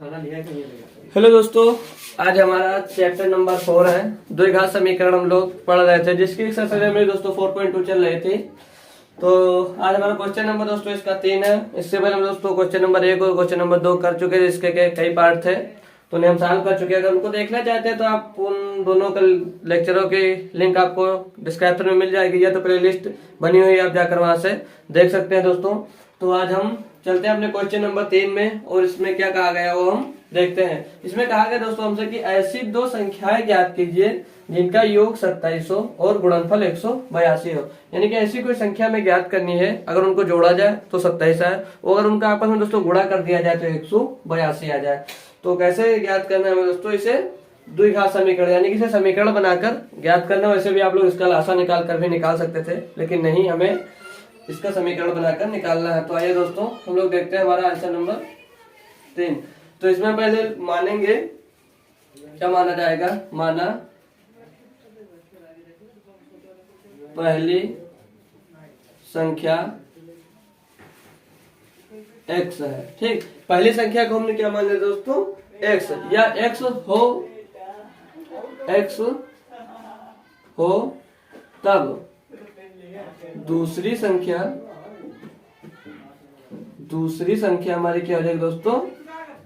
Hello दोस्तों, आज हमारा चैप्टर नंबर 4 है। द्विघात समीकरण हम लोग पढ़ रहे थे, जिसकी एक्सरसाइज में दोस्तों 4.2 चल रही थी। तो आज हमारा क्वेश्चन नंबर दोस्तों इसका 3 है। इससे पहले हम दोस्तों क्वेश्चन नंबर 1 और क्वेश्चन नंबर 2 कर चुके हैं, जिसके कई पार्ट थे, तो उन्हें हम सॉल्व कर चुके हैं। अगर उनको देखना चाहते हैं तो आप उन दोनों का लेक्चरों की लिंक आपको डिस्क्रिप्शन में मिल जाएगी, या तो प्ले लिस्ट बनी हुई है, आप जाकर वहां से देख सकते हैं दोस्तों। तो आज हम चलते हैं अपने क्वेश्चन नंबर 3 में, और इसमें क्या कहा गया वो हम देखते हैं। इसमें कहा गया दोस्तों हमसे कि ऐसी दो संख्याएं ज्ञात कीजिए जिनका योग 2700 और गुणनफल 182 हो। यानी कि ऐसी कोई संख्या में ज्ञात करनी है, अगर उनको जोड़ा जाए तो 27 आए, और अगर उनका आपस में दोस्तों गुणा कर दिया जाए तो 182 आ जाए। तो कैसे ज्ञात करना है दोस्तों, इसे द्विघात समीकरण यानी कि इसे समीकरण बनाकर ज्ञात करना। वैसे भी आप लोग इसका लासा निकाल कर भी निकाल सकते थे, लेकिन नहीं, हमें इसका समीकरण बनाकर निकालना है। तो आइए दोस्तों हम लोग देखते हैं हमारा आंसर नंबर 3। तो इसमें पहले मानेंगे, क्या माना जाएगा, माना पहली संख्या x है। ठीक, पहली संख्या को हमने क्या मान लिया दोस्तों, x, या x हो तब दूसरी संख्या हमारी क्या हो जाएगी दोस्तों,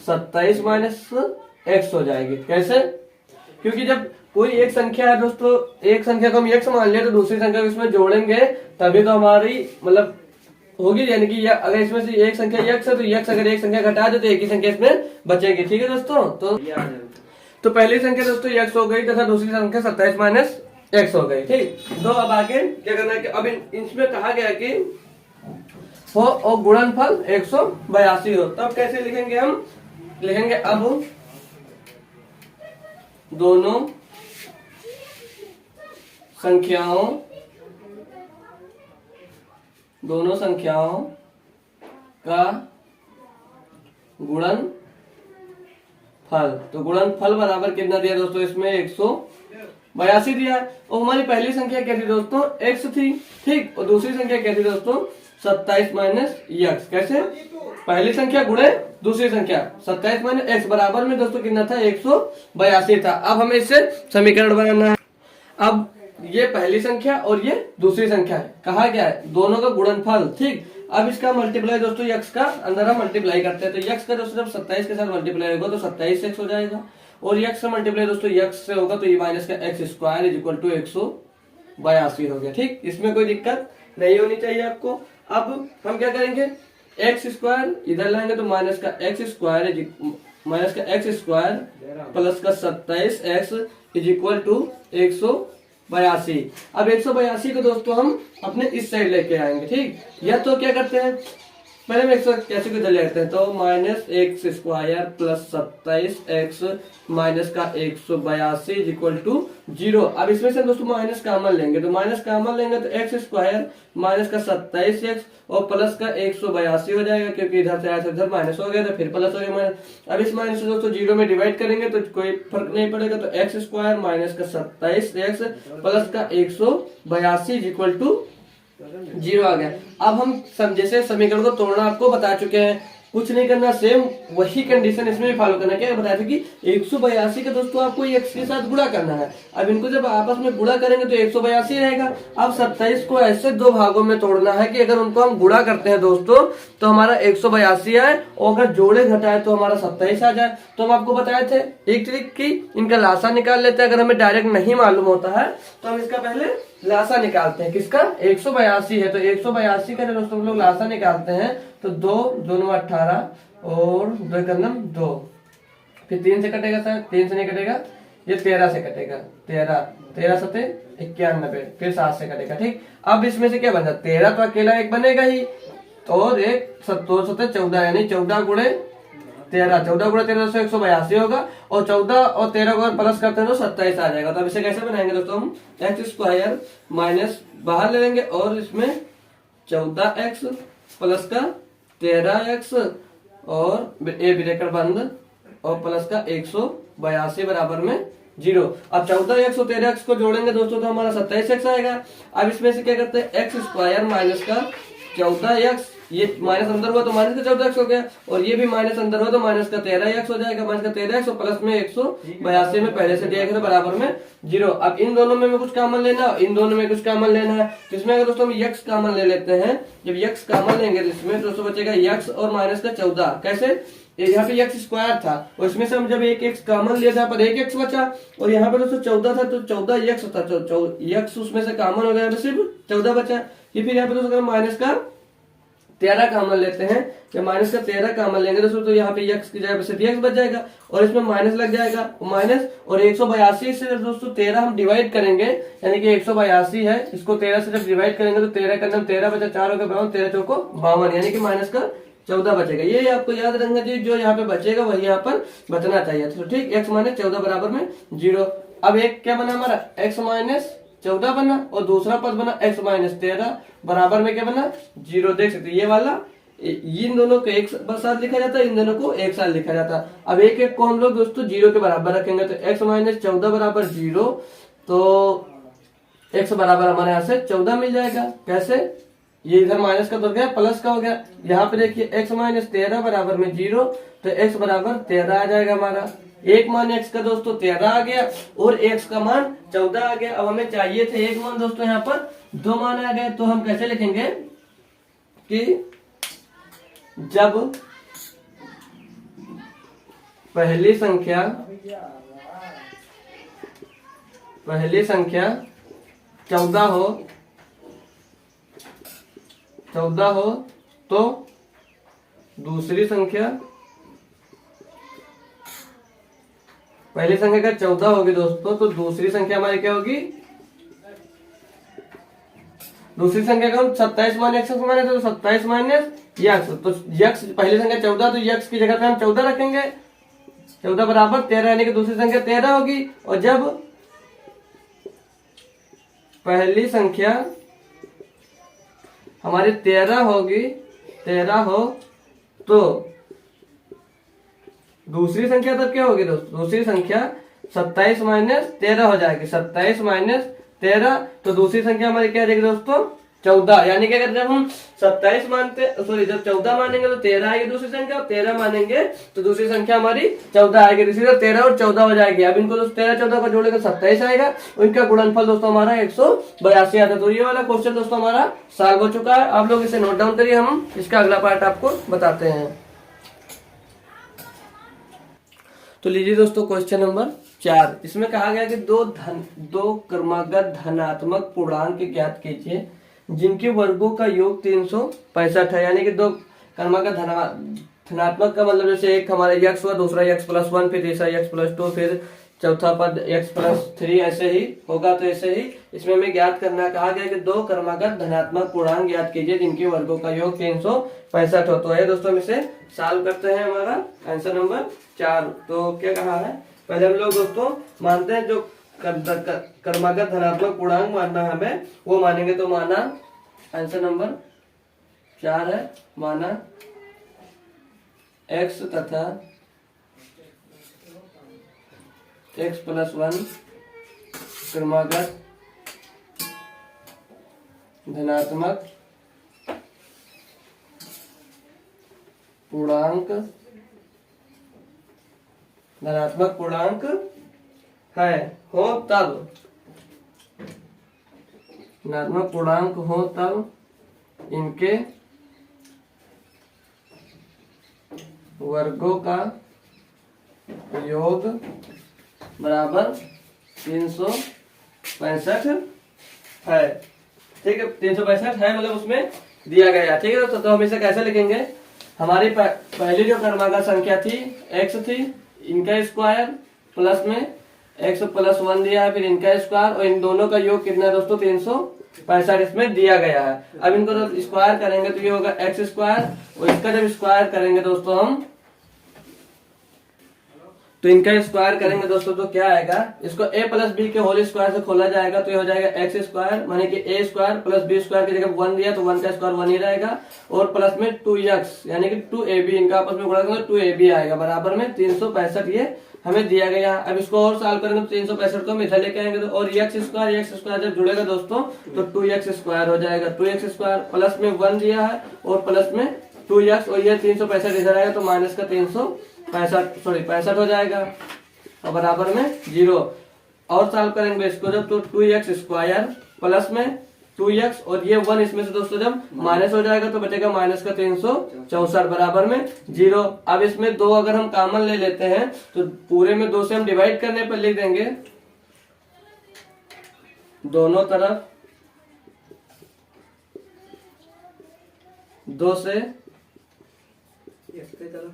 27 माइनस x हो जाएगी। कैसे? क्योंकि जब कोई एक संख्या है दोस्तों, एक संख्या को हम x मान लिया, तो दूसरी संख्या को इसमें जोड़ेंगे तभी तो हमारी मतलब होगी। यानी कि अगर इसमें से एक संख्या x है तो x अगर एक संख्या घटा दे तो एक ही संख्या इसमें बचेगी। ठीक है दोस्तों, तो पहली संख्या दोस्तों x हो गई तथा दूसरी संख्या 27 माइनस x हो गई। ठीक, तो अब आगे क्या करना है कि अब इसमें कहा गया कि हो और गुणनफल 182 हो। तब कैसे लिखेंगे, हम लिखेंगे अब दोनों संख्याओं का गुणनफल। तो गुणनफल बराबर कितना दिया दोस्तों, इसमें 182 दिया। और हमारी पहली संख्या क्या थी दोस्तों, x थी। ठीक, और दूसरी संख्या क्या थी दोस्तों, 27 माइनस x। कैसे? पहली संख्या गुणे दूसरी संख्या 27 माइनस x बराबर में दोस्तों कितना था, 182 था। अब हमें इससे समीकरण बनाना है। अब ये पहली संख्या और ये दूसरी संख्या है, कहा गया है दोनों का गुणनफल। ठीक, अब इसका मल्टीप्लाई दोस्तों x का अंदर हम मल्टीप्लाई करते हैं, तो x का दोस्तों जब 27 के साथ मल्टीप्लाई होगा तो 27x हो जाएगा, और x का मल्टीप्लाई दोस्तों x से होगा तो ये माइनस का x square is equal to 182 हो गया। ठीक, इसमें कोई दिक्कत नहीं होनी चाहिए आपको। अब हम क्या करेंगे, x स्क्वायर इधर लाएंगे तो माइनस का x स्क्वायर प्लस का 27x इज इक्वल टू 182। अब 182 को दोस्तों हम अपने इस साइड लेके आएंगे। ठीक, या तो क्या करते हैं, पहले हम 182 को इधर ले आते हैं, तो minus x square plus 27x minus का 182 इज इक्वल टू 0। अब इसमें से दोस्तों माइनस कॉमन लेंगे, तो माइनस कॉमन लेंगे तो x स्क्वायर माइनस का 27x और प्लस का 182 हो जाएगा, क्योंकि इधर से आया था इधर माइनस हो गया, तो फिर प्लस हो गया माइनस। अब इस माइनस से दोस्तों 0 में डिवाइड करेंगे तो कोई फर्क नहीं पड़ेगा, तो x स्क्वायर माइनस का 27x प्लस का 182 इज इक्वल टू 0 आ गया। अब हम जैसे समीकरण को तोड़ना आपको बता चुके हैं, कुछ नहीं करना, सेम वही कंडीशन इसमें भी फॉलो करना। क्या बताया था कि 182 का दोस्तों आपको x के साथ गुणा करना है। अब इनको जब आपस में गुणा करेंगे तो 182 रहेगा। अब 27 को ऐसे दो भागों में तोड़ना है कि अगर उनको हम गुणा करते हैं दोस्तों तो हमारा 182 आए, और अगर जोड़े घटाए तो हमारा 27 आ जाए। तो हम आपको बताए थे एक ट्रिक की, इनका लासा निकाल लेते हैं। अगर हमें डायरेक्ट नहीं मालूम होता है तो हम इसका पहले लासा निकालते हैं। किसका? 182 है, तो 182 का दोस्तों हम लोग लासा निकालते हैं, तो 2 2 18 और 2 कदम 2, फिर 3 से कटेगा सर, 3 से नहीं कटेगा, ये 13 से कटेगा, 13 सते 91, फिर 7 से कटेगा। ठीक, अब इसमें से क्या बन जाता, 13 तो अकेला एक बनेगा ही, और एक 7 सते 14, यानी 14 गुणे 13 182 होगा, और 14 और 13 को प्लस करते हैं तो 27 आ जाएगा। तो अब इसे कैसे बनाएंगे दोस्तों, हम x स्क्वायर माइनस बाहर ले लेंगे, और इसमें 14x प्लस का 13x और ए ब्रैकेट बंद और प्लस का 182 बराबर में 0। अब 14x और 13x को जोड़ेंगे दोस्तों तो हमारा 27x आएगा। अब इसमें से क्या करते हैं, x स्क्वायर माइनस का 14x ये माइनस अंदर हुआ तो माइनस का 14x हो गया, और ये भी माइनस अंदर हुआ तो माइनस का 13x हो जाएगा। माइनस का 13x और प्लस में 182 में पहले से दिया गया था बराबर में 0। अब इन दोनों में कुछ कॉमन लेना है, इन दोनों में कुछ कॉमन लेना है। तो इसमें अगर दोस्तों हम x कॉमन ले लेते हैं, जब x कॉमन लेंगे तो इसमें दोस्तों बचेगा x और माइनस का 14। कैसे, यहाँ पे x स्क्वायर था और इसमें से हम जब एक x कॉमन लिया था पर एक x बचा, और यहाँ पे दोस्तों 14 था तो 14x था, x उसमें से कॉमन हो गया तो सिर्फ 14 बचा। ये फिर यहाँ पे दोस्तों माइनस का 13 कॉमन लेते हैं, जब माइनस का 13 कॉमन लेंगे दोस्तों तो यहाँ पे x की जगह पे सिर्फ x बच जाएगा और इसमें माइनस लग जाएगा, माइनस और 182 से दोस्तों 13 हम डिवाइड करेंगे, यानी कि 182 है, इसको 13 से जब डिवाइड करेंगे तो 13 का नाम 13 बचा, 4 हो गया 52, 13 चौको 52, यानी कि माइनस का 14 बचेगा। ये आपको याद रखना चाहिए, जो यहाँ पे बचेगा वही यहाँ पर बचना चाहिए। तो ठीक, x माइनस 14 बराबर में 0। अब एक क्या बना हमारा, x माइनस 14 बना और दूसरा पद बना x माइनस 13 बराबर में क्या बना 0। देख सकते ये वाला, इन दोनों को एक साथ लिखा जाता है, इन दोनों को एक साथ लिखा जाता है। अब एक एक को हम लोग दोस्तों 0 के बराबर रखेंगे तो x माइनस 14 बराबर 0, तो x बराबर हमारे यहाँ से 14 मिल जाएगा। कैसे, ये इधर माइनस का तो गया, प्लस का हो गया। यहाँ पे देखिए x माइनस 13 बराबर में 0, तो x बराबर 13 आ जाएगा हमारा। एक मान x का दोस्तों 13 आ गया और x का मान 14 आ गया। अब हमें चाहिए थे एक मान दोस्तों, यहाँ पर 2 मान आ गए, तो हम कैसे लिखेंगे कि जब पहली संख्या 14 हो तो दूसरी संख्या, पहली संख्या का 14 होगी दोस्तों तो दूसरी संख्या हमारी क्या होगी, दूसरी संख्या का हम 27 माइनस x माने तो 27 माइनस x, तो x पहली संख्या 14 तो x की जगह पे हम 14 रखेंगे, 14 बराबर 13, यानी कि दूसरी संख्या 13 होगी। और जब पहली संख्या हमारी 13 होगी, 13 हो तो दूसरी संख्या तब क्या होगी दोस्तों, दूसरी संख्या 27 माइनस 13 हो जाएगी, 27 माइनस 13, तो दूसरी संख्या हमारी क्या रहेगी दोस्तों 14, यानी कि अगर जब हम 27 मानते सॉरी जब 14 मानेंगे तो 13 आएगी दूसरी संख्या, और 13 मानेंगे तो दूसरी संख्या हमारी 14 आएगी, इसी तरह 13 और 14 हो जाएगी। अब इनको दोस्तों 13 14 का जोड़ेंगे 27 आएगा, उनका गुणनफल दोस्तों हमारा 182 आता है। तो ये वाला क्वेश्चन दोस्तों हमारा सॉल्व हो चुका है, आप लोग इसे नोट डाउन करिए, हम इसका अगला पार्ट आपको बताते हैं। तो लीजिए दोस्तों क्वेश्चन नंबर 4, इसमें कहा गया कि दो क्रमागत धनात्मक पूर्णांक ज्ञात कीजिए जिनके वर्गों का योग 365 है, यानी कि दो क्रमागत धनात्मक का मतलब जैसे एक हमारा x हुआ, दूसरा x प्लस 1, फिर तीसरा x प्लस 2, फिर चौथा पद x प्लस 3, ऐसे ही होगा। तो ऐसे ही इसमें हमें ज्ञात करना कहा गया कि दो क्रमागत धनात्मक पूर्णांक ज्ञात कीजिए जिनके वर्गों का योग 365 हो। तो ये दोस्तों हम इसे सॉल्व करते हैं, हमारा आंसर नंबर 4। तो क्या कहा है, पहले हम लोग दोस्तों मानते हैं जो क्रमागत धनात्मक पूर्णांक मानना हमें, वो मानेंगे। तो माना आंसर नंबर 4 है, माना x तथा x प्लस 1 क्रमागत धनात्मक पूर्णांक है, हो तब धनात्मक पूर्णांक हो तब इनके वर्गों का योग बराबर 365 है। ठीक है, 365 है मतलब उसमें दिया गया। ठीक है, तो हम इसे कैसे लिखेंगे, हमारी पहली जो क्रमागत संख्या थी x थी, इनका स्क्वायर प्लस में x प्लस 1 दिया है, फिर इनका स्क्वायर, और इन दोनों का योग कितना है दोस्तों 365 इसमें दिया गया है। अब इनको जब स्क्वायर करेंगे तो ये होगा x स्क्वायर, और इसका जब स्क्वायर करेंगे दोस्तों हम, तो इनका स्क्वायर करेंगे दोस्तों तो क्या आएगा, इसको a प्लस बी के होल स्क्वायर से खोला जाएगा तो ये हो जाएगा x स्क्वायर, माने कि a square plus B square की जगह 1 दिया तो 1 का स्क्वायर 1 ही रहेगा, और प्लस में 2x यानी कि 2ab, इनका आपस में गुणा करेंगे तो 2ab आएगा बराबर में 365 ये हमें दिया गया। अब इसको और सॉल्व करेंगे तो 365 को हम इधर लेके आएंगे तो, और एक्स स्क्वायर जब जुड़ेगा दोस्तों तो 2x स्क्वायर हो जाएगा। 2x स्क्वायर प्लस में 1 दिया है और प्लस में 2x, और ये 365 इधर आएगा तो माइनस का 65 हो जाएगा और बराबर में 0। और सॉल्व करेंगे इसको जब तो 2x स्क्वायर प्लस में 2x और ये 1 इसमें से दोस्तों जब माइनस हो जाएगा तो बचेगा माइनस का 364 बराबर में 0। अब इसमें 2 अगर हम कॉमन ले लेते हैं तो पूरे में 2 से हम डिवाइड करने पर लिख देंगे दोनों तरफ 2 से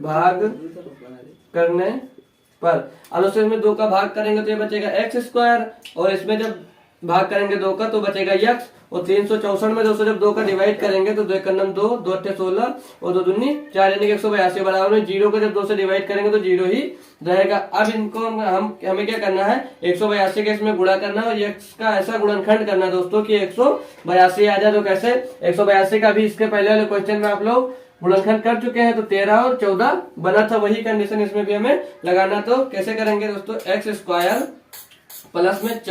भाग करने पर। अब उससे इसमें 2 का भाग करेंगे तो ये बचेगा एक्स स्क्वायर, और इसमें जब भाग करेंगे 2 का तो बचेगा यक्स, और 364 में दोस्तों जब 2 का डिवाइड करेंगे तो 2 एक 2, 2 अट्ठे 16 और 2 दूनी 4 यानी कि 182 बराबर में 0 को जब 2 से डिवाइड करेंगे तो 0 ही रहेगा। अब इनको हमें क्या करना है 182 के इसमें गुणा करना है और यक्स का ऐसा गुणनखंड करना है दोस्तों कि 182 आ जाए। तो कैसे 182 का भी इसके पहले वाले क्वेश्चन में आप लोग गुणनखंड कर चुके हैं तो 13 और 14 बना था, वही कंडीशन इसमें भी हमें लगाना। तो कैसे करेंगे दोस्तों एक्स स्क्वायर प्लस में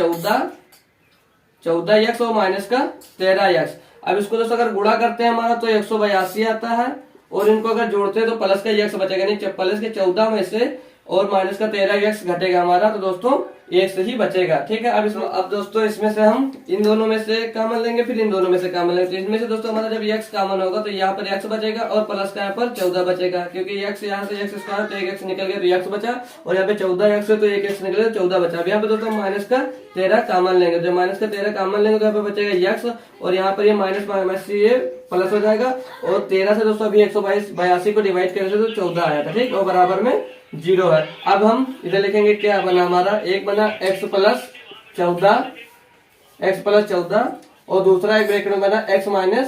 14x और माइनस का 13x। अब इसको दोस्तों अगर गुणा करते हैं हमारा तो 182 आता है, और इनको अगर जोड़ते हैं तो प्लस का x बचेगा, नहीं प्लस के 14 में से और माइनस का 13x घटेगा हमारा, तो दोस्तों एक से ही बचेगा। ठीक है, अब दोस्तों इसमें से हम इन दोनों में से कॉमन लेंगे, फिर इन दोनों में से कॉमन लेंगे। तो इसमें से दोस्तों हमारा जब x कॉमन होगा तो यहाँ पर x बचेगा और प्लस का यहाँ पर 14 बचेगा, क्योंकि x यहाँ से x स्क्वायर तो 1x निकल गया तो x बचा, और यहाँ पे 14x है तो 1x निकल गया तो 14 बचा। अब यहाँ पे दोस्तों माइनस का 13 कॉमन लेंगे, जब माइनस का 13 कॉमन लेंगे तो यहाँ पे बचेगा x, और यहाँ पर ये माइनस ये प्लस हो जाएगा, और 13 से दोस्तों अभी 182 को डिवाइड करेंगे तो 14 आया था। ठीक, और बराबर में 0 है। अब हम इधर लिखेंगे क्या बना हमारा, एक बना x प्लस 14 और दूसरा एक ब्रैकेट में बना x माइनस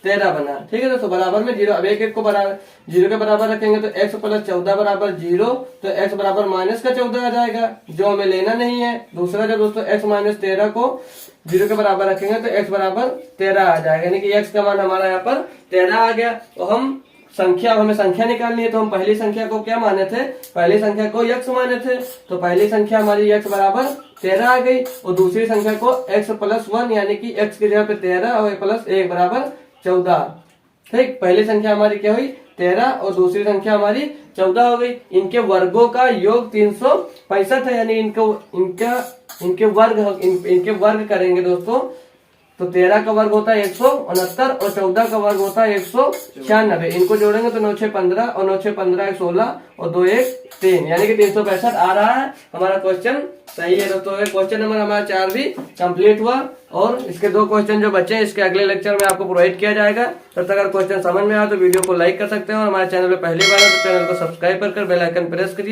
13 बना। ठीक है दोस्तों, बराबर में 0। अब एक को बराबर 0 के बराबर रखेंगे तो x प्लस 14 बराबर 0, तो x बराबर माइनस का 14 आ जाएगा, जो हमें लेना नहीं है। दूसरा जब दोस्तों x माइनस 13 को 0 के बराबर रखेंगे तो x बराबर 13 आ जाएगा, यानी कि x का मान हमारा यहाँ पर 13 आ गया। तो हमें संख्या निकालनी है, तो हम पहली संख्या को क्या माने थे, पहली संख्या को x माने थे, तो पहली संख्या हमारी x बराबर 13 आ गई, और दूसरी संख्या को x प्लस 1 यानी कि x की जगह पे 13 और प्लस 1 बराबर 14। ठीक, पहली संख्या हमारी क्या हुई 13 और दूसरी संख्या हमारी 14 हो गई। इनके वर्गों का योग 365 है, यानी इनके वर्ग करेंगे दोस्तों तो 13 का वर्ग होता है 169 और 14 का वर्ग होता है 196। इनको जोड़ेंगे तो 9 6 15 और 9 6 15 1 16 और 2 1 3, यानी कि 365 आ रहा है। हमारा क्वेश्चन सही है दोस्तों। क्वेश्चन नंबर हमारा 4 भी कंप्लीट हुआ, और इसके 2 क्वेश्चन जो बचे हैं इसके अगले लेक्चर में आपको प्रोवाइड किया जाएगा। तब तक अगर क्वेश्चन समझ में आया तो वीडियो को लाइक कर सकते हैं, और हमारे चैनल पे पहली बार है तो चैनल को सब्सक्राइब कर बेल आइकन प्रेस करिए।